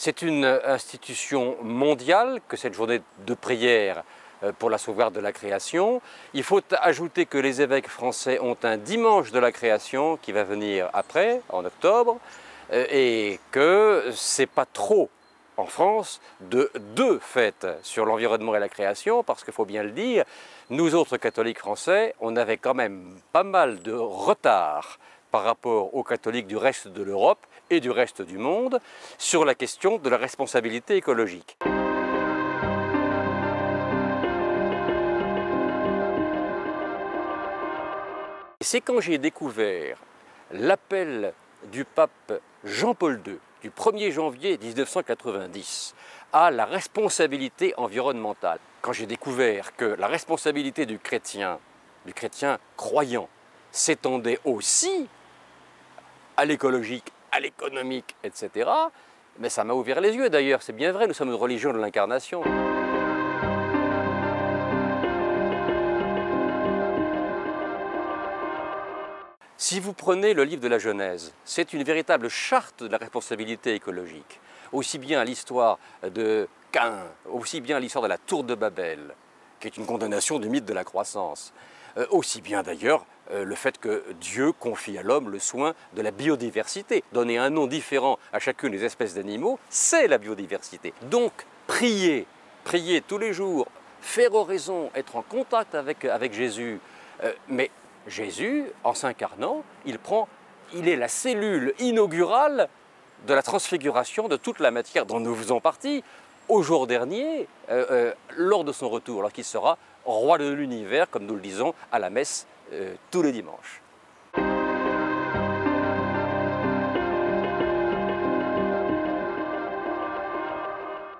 C'est une institution mondiale que cette journée de prière pour la sauvegarde de la création. Il faut ajouter que les évêques français ont un dimanche de la création qui va venir après, en octobre, et que c'est pas trop en France de deux fêtes sur l'environnement et la création, parce qu'il faut bien le dire, nous autres catholiques français, on avait quand même pas mal de retard par rapport aux catholiques du reste de l'Europe et du reste du monde sur la question de la responsabilité écologique. C'est quand j'ai découvert l'appel du pape Jean-Paul II du 1er janvier 1990 à la responsabilité environnementale, quand j'ai découvert que la responsabilité du chrétien croyant, s'étendait aussi à l'écologique, à l'économique, etc. Mais ça m'a ouvert les yeux d'ailleurs, c'est bien vrai, nous sommes une religion de l'incarnation. Si vous prenez le livre de la Genèse, c'est une véritable charte de la responsabilité écologique. Aussi bien l'histoire de Caïn, aussi bien l'histoire de la tour de Babel, qui est une condamnation du mythe de la croissance, aussi bien d'ailleurs le fait que Dieu confie à l'homme le soin de la biodiversité. Donner un nom différent à chacune des espèces d'animaux, c'est la biodiversité. Donc, prier tous les jours, faire oraison, être en contact avec Jésus, mais Jésus, en s'incarnant, il est la cellule inaugurale de la transfiguration de toute la matière dont nous faisons partie au jour dernier, lors de son retour, lorsqu'il sera roi de l'univers, comme nous le disons à la messe tous les dimanches.